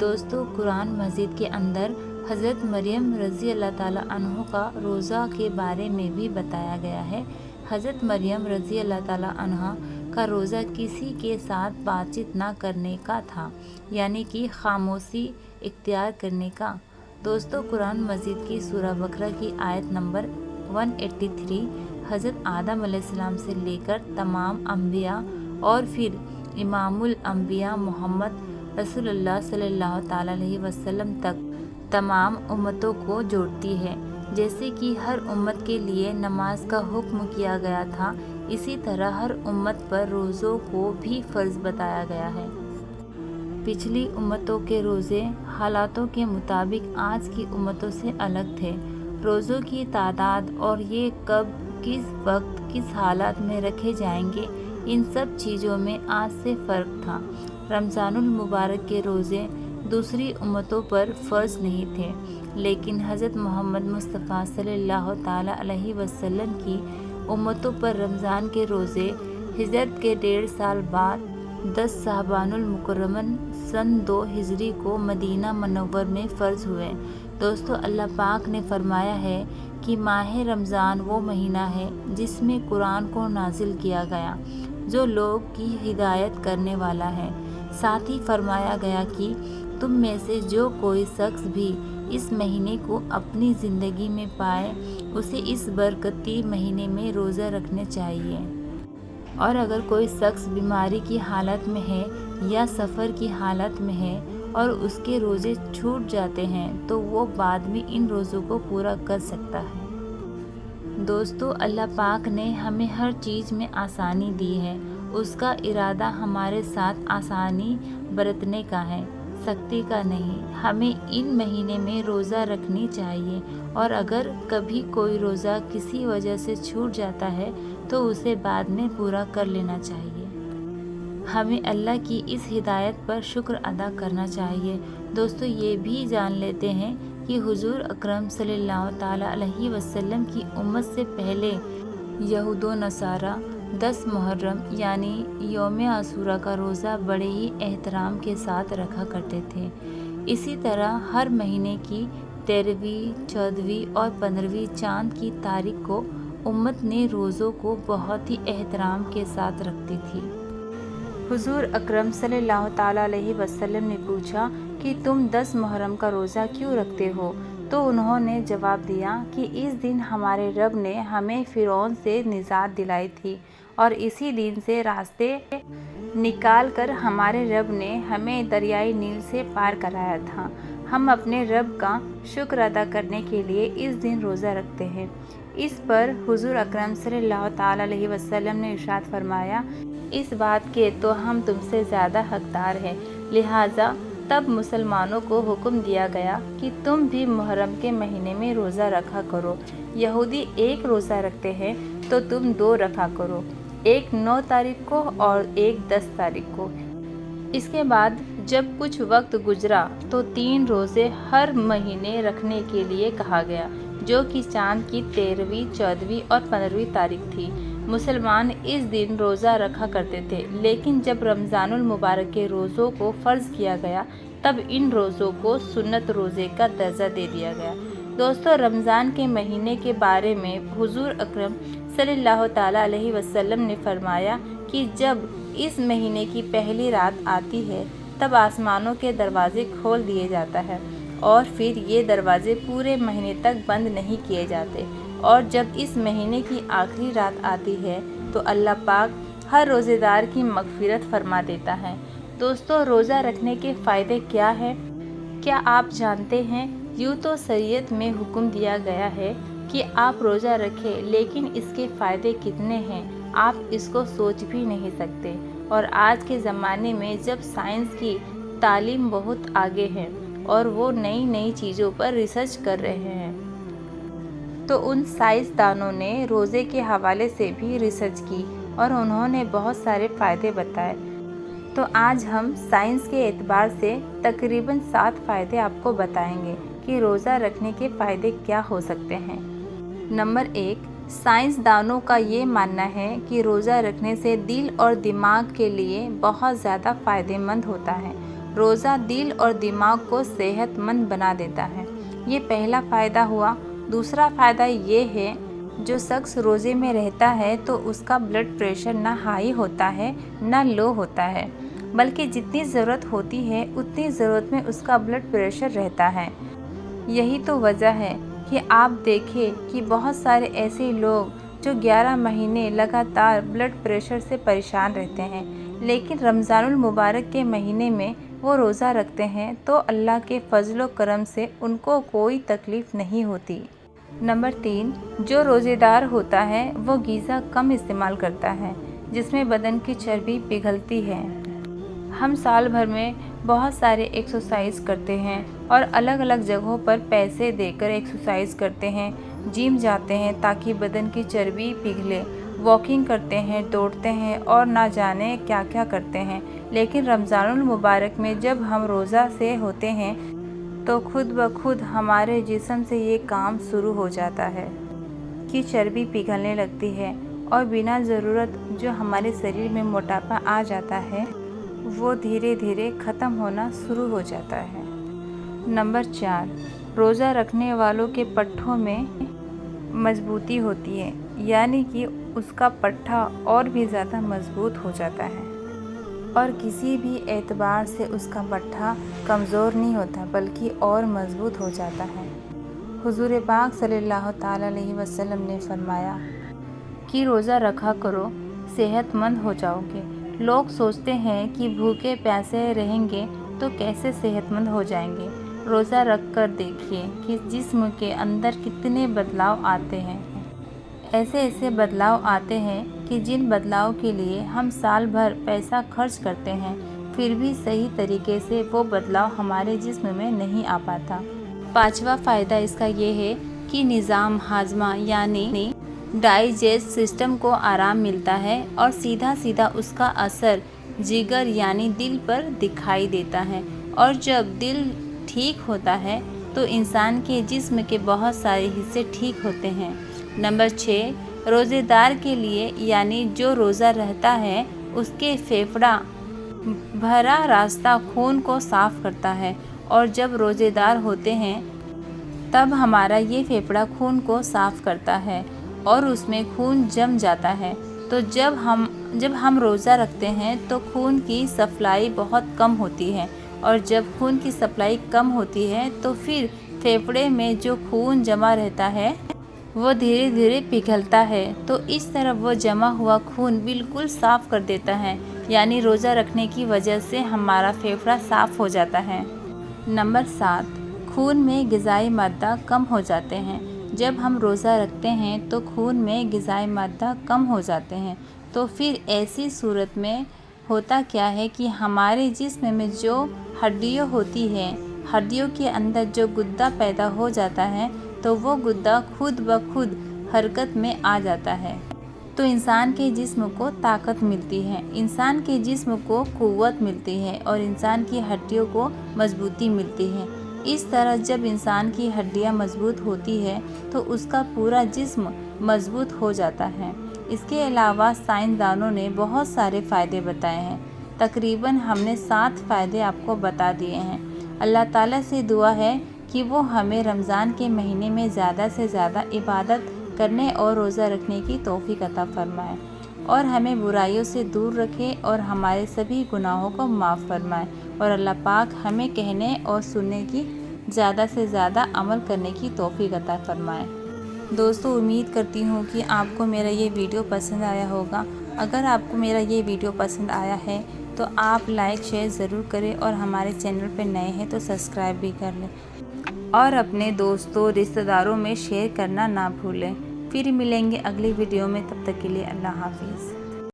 دوستو قرآن مجید کے اندر حضرت مریم رضی اللہ تعالیٰ عنہ کا روزہ کے بارے میں بھی بتایا گیا ہے۔ حضرت مریم رضی اللہ تعالیٰ عنہ کا روزہ کسی کے ساتھ بات چیت نہ کرنے کا تھا، یعنی کہ خاموشی اختیار کرنے کا۔ دوستو قرآن مجید کی سورہ بقرہ کی آیت نمبر 183 حضرت آدم علیہ السلام سے لے کر تمام انبیاء اور پھر امام الانبیاء محمد رسول اللہ صلی اللہ تعالیٰ علیہ وسلم تک تمام امتوں کو جوڑتی ہے۔ جیسے کہ ہر امت کے لیے نماز کا حکم کیا گیا تھا، اسی طرح ہر امت پر روزوں کو بھی فرض بتایا گیا ہے۔ پچھلی امتوں کے روزے حالاتوں کے مطابق آج کی امتوں سے الگ تھے۔ روزوں کی تعداد اور یہ کب، کس وقت، کس حالات میں رکھے جائیں گے، ان سب چیزوں میں آج سے فرق تھا۔ رمضان المبارک کے روزے دوسری امتوں پر فرض نہیں تھے، لیکن حضرت محمد مصطفیٰ صلی اللہ تعالیٰ علیہ وسلم کی امتوں پر رمضان کے روزے ہجرت کے 1.5 سال بعد 10 شعبان المکرمن سن 2 ہجری کو مدینہ منور میں فرض ہوئے۔ دوستو اللہ پاک نے فرمایا ہے کہ ماہ رمضان وہ مہینہ ہے جس میں قرآن کو نازل کیا گیا، جو لوگ کی ہدایت کرنے والا ہے۔ ساتھ ہی فرمایا گیا کہ تم میں سے جو کوئی شخص بھی اس مہینے کو اپنی زندگی میں پائے، اسے اس برکتی مہینے میں روزہ رکھنے چاہیے۔ اور اگر کوئی شخص بیماری کی حالت میں ہے یا سفر کی حالت میں ہے اور اس کے روزے چھوٹ جاتے ہیں تو وہ بعد میں ان روزوں کو پورا کر سکتا ہے۔ دوستو اللہ پاک نے ہمیں ہر چیز میں آسانی دی ہے، اس کا ارادہ ہمارے ساتھ آسانی برتنے کا ہے، سختی کا نہیں۔ ہمیں ان مہینے میں روزہ رکھنی چاہیے، اور اگر کبھی کوئی روزہ کسی وجہ سے چھوٹ جاتا ہے تو اسے بعد میں پورا کر لینا چاہیے۔ ہمیں اللہ کی اس ہدایت پر شکر ادا کرنا چاہیے۔ دوستو یہ بھی جان لیتے ہیں کہ حضور اکرم صلی اللہ تعالیٰ علیہ وسلم کی امت سے پہلے یہود و نصارہ 10 محرم یعنی یوم عاشوراء کا روزہ بڑے ہی احترام کے ساتھ رکھا کرتے تھے۔ اسی طرح ہر مہینے کی 13ویں، 14ویں اور 15ویں چاند کی تاریخ کو امت نے روزوں کو بہت ہی احترام کے ساتھ رکھتی تھی۔ حضور اکرم صلی اللہ تعالیٰ علیہ وسلم نے پوچھا کہ تم 10 محرم کا روزہ کیوں رکھتے ہو؟ تو انہوں نے جواب دیا کہ اس دن ہمارے رب نے ہمیں فرعون سے نجات دلائی تھی، اور اسی دن سے راستے نکال کر ہمارے رب نے ہمیں دریائے نیل سے پار کرایا تھا۔ ہم اپنے رب کا شکر ادا کرنے کے لیے اس دن روزہ رکھتے ہیں۔ اس پر حضور اکرم صلی اللہ تعالیٰ علیہ وسلم نے ارشاد فرمایا، اس بات کے تو ہم تم سے زیادہ حقدار ہیں، لہٰذا تب مسلمانوں کو حکم دیا گیا کہ تم بھی محرم کے مہینے میں روزہ رکھا کرو۔ یہودی 1 روزہ رکھتے ہیں تو تم 2 رکھا کرو، ایک 9 تاریخ کو اور ایک 10 تاریخ کو۔ اس کے بعد جب کچھ وقت گزرا تو 3 روزے ہر مہینے رکھنے کے لیے کہا گیا، جو کہ چاند کی 13ویں، 14ویں اور 15ویں تاریخ تھی۔ مسلمان اس دن روزہ رکھا کرتے تھے، لیکن جب رمضان المبارک کے روزوں کو فرض کیا گیا تب ان روزوں کو سنت روزے کا درجہ دے دیا گیا۔ دوستو رمضان کے مہینے کے بارے میں حضور اکرم صلی اللہ تعالیٰ علیہ وسلم نے فرمایا کہ جب اس مہینے کی پہلی رات آتی ہے تب آسمانوں کے دروازے کھول دیے جاتا ہے، اور پھر یہ دروازے پورے مہینے تک بند نہیں کیے جاتے، اور جب اس مہینے کی آخری رات آتی ہے تو اللہ پاک ہر روزے دار کی مغفرت فرما دیتا ہے۔ دوستو روزہ رکھنے کے فائدے کیا ہیں؟ کیا آپ جانتے ہیں؟ یوں تو شریعت میں حکم دیا گیا ہے کہ آپ روزہ رکھیں، لیکن اس کے فائدے کتنے ہیں آپ اس کو سوچ بھی نہیں سکتے۔ اور آج کے زمانے میں جب سائنس کی تعلیم بہت آگے ہے اور وہ نئی نئی چیزوں پر ریسرچ کر رہے ہیں، تو ان سائنسدانوں نے روزے کے حوالے سے بھی ریسرچ کی اور انہوں نے بہت سارے فائدے بتائے۔ تو آج ہم سائنس کے اعتبار سے تقریباً 7 فائدے آپ کو بتائیں گے کہ روزہ رکھنے کے فائدے کیا ہو سکتے ہیں۔ نمبر 1، سائنسدانوں کا یہ ماننا ہے کہ روزہ رکھنے سے دل اور دماغ کے لیے بہت زیادہ فائدہ مند ہوتا ہے۔ روزہ دل اور دماغ کو صحت مند بنا دیتا ہے۔ یہ پہلا فائدہ ہوا۔ دوسرا فائدہ یہ ہے، جو شخص روزے میں رہتا ہے تو اس کا بلڈ پریشر نہ ہائی ہوتا ہے نہ لو ہوتا ہے، بلکہ جتنی ضرورت ہوتی ہے اتنی ضرورت میں اس کا بلڈ پریشر رہتا ہے۔ یہی تو وجہ ہے کہ آپ دیکھیں کہ بہت سارے ایسے لوگ جو 11 مہینے لگاتار بلڈ پریشر سے پریشان رہتے ہیں، لیکن رمضان المبارک کے مہینے میں وہ روزہ رکھتے ہیں تو اللہ کے فضل و کرم سے ان کو کوئی تکلیف نہیں ہوتی۔ نمبر 3، جو روزے دار ہوتا ہے وہ غذا کم استعمال کرتا ہے، جس میں بدن کی چربی پگھلتی ہے۔ ہم سال بھر میں بہت سارے ایکسرسائز کرتے ہیں اور الگ الگ جگہوں پر پیسے دے کر ایکسرسائز کرتے ہیں، جم جاتے ہیں تاکہ بدن کی چربی پگھلے، واکنگ کرتے ہیں، دوڑتے ہیں اور نہ جانے کیا کیا کرتے ہیں۔ لیکن رمضان المبارک میں جب ہم روزہ سے ہوتے ہیں تو خود بخود ہمارے جسم سے یہ کام شروع ہو جاتا ہے کہ چربی پگھلنے لگتی ہے اور بنا ضرورت جو ہمارے شریر میں موٹاپا آ جاتا ہے وہ دھیرے دھیرے ختم ہونا شروع ہو جاتا ہے۔ نمبر 4، روزہ رکھنے والوں کے پٹھوں میں مضبوطی ہوتی ہے، یعنی کہ اس کا پٹھا اور بھی زیادہ مضبوط ہو جاتا ہے اور کسی بھی اعتبار سے اس کا پٹھا کمزور نہیں ہوتا بلکہ اور مضبوط ہو جاتا ہے۔ حضور پاک صلی اللہ تعالیٰ علیہ وسلم نے فرمایا کہ روزہ رکھا کرو، صحت مند ہو جاؤ گے۔ لوگ سوچتے ہیں کہ بھوکے پیاسے رہیں گے تو کیسے صحت مند ہو جائیں گے۔ روزہ رکھ کر دیکھیے کہ جسم کے اندر کتنے بدلاؤ آتے ہیں۔ ایسے بدلاؤ آتے ہیں کہ جن بدلاؤ کے لیے ہم سال بھر پیسہ خرچ کرتے ہیں، پھر بھی صحیح طریقے سے وہ بدلاؤ ہمارے جسم میں نہیں آ پاتا۔ 5واں فائدہ اس کا یہ ہے کہ نظام ہاضمہ یعنی ڈائجسٹ سسٹم کو آرام ملتا ہے اور سیدھا اس کا اثر جگر یعنی دل پر دکھائی دیتا ہے، اور جب دل ٹھیک ہوتا ہے تو انسان کے جسم کے بہت سارے حصے ٹھیک ہوتے ہیں۔ نمبر 6، روزے دار کے لیے یعنی جو روزہ رہتا ہے اس کے پھیپھڑا بھرا راستہ خون کو صاف کرتا ہے، اور جب روزے دار ہوتے ہیں تب ہمارا یہ پھیپھڑا خون کو صاف کرتا ہے اور اس میں خون جم جاتا ہے۔ تو جب ہم روزہ رکھتے ہیں تو خون کی سپلائی بہت کم ہوتی ہے، اور جب خون کی سپلائی کم ہوتی ہے تو پھر پھیپھڑے میں جو خون جمع رہتا ہے وہ دھیرے دھیرے پگھلتا ہے، تو اس طرح وہ جمع ہوا خون بالکل صاف کر دیتا ہے، یعنی روزہ رکھنے کی وجہ سے ہمارا پھیپھڑا صاف ہو جاتا ہے۔ نمبر 7، خون میں غذائی مادہ کم ہو جاتے ہیں۔ جب ہم روزہ رکھتے ہیں تو خون میں غذائی مادہ کم ہو جاتے ہیں، تو پھر ایسی صورت میں ہوتا کیا ہے کہ ہمارے جسم میں جو ہڈیاں ہوتی ہیں، ہڈیوں کے اندر جو گدا پیدا ہو جاتا ہے تو وہ گدا خود بخود حرکت میں آ جاتا ہے، تو انسان کے جسم کو طاقت ملتی ہے، انسان کے جسم کو قوت ملتی ہے اور انسان کی ہڈیوں کو مضبوطی ملتی ہے۔ اس طرح جب انسان کی ہڈیاں مضبوط ہوتی ہے تو اس کا پورا جسم مضبوط ہو جاتا ہے۔ اس کے علاوہ سائنسدانوں نے بہت سارے فائدے بتائے ہیں، تقریباً ہم نے 7 فائدے آپ کو بتا دیے ہیں۔ اللہ تعالیٰ سے دعا ہے کہ وہ ہمیں رمضان کے مہینے میں زیادہ سے زیادہ عبادت کرنے اور روزہ رکھنے کی توفیق عطا فرمائے، اور ہمیں برائیوں سے دور رکھے اور ہمارے سبھی گناہوں کو معاف فرمائے، اور اللہ پاک ہمیں کہنے اور سننے کی زیادہ سے زیادہ عمل کرنے کی توفیق عطا فرمائے۔ دوستو، امید کرتی ہوں کہ آپ کو میرا یہ ویڈیو پسند آیا ہوگا۔ اگر آپ کو میرا یہ ویڈیو پسند آیا ہے تو آپ لائک شیئر ضرور کریں، اور ہمارے چینل پہ نئے ہیں تو سبسکرائب بھی کر لیں، اور اپنے دوستوں رشتہ داروں میں شیئر کرنا نہ بھولیں۔ پھر ملیں گے اگلی ویڈیو میں، تب تک کے لیے اللہ حافظ۔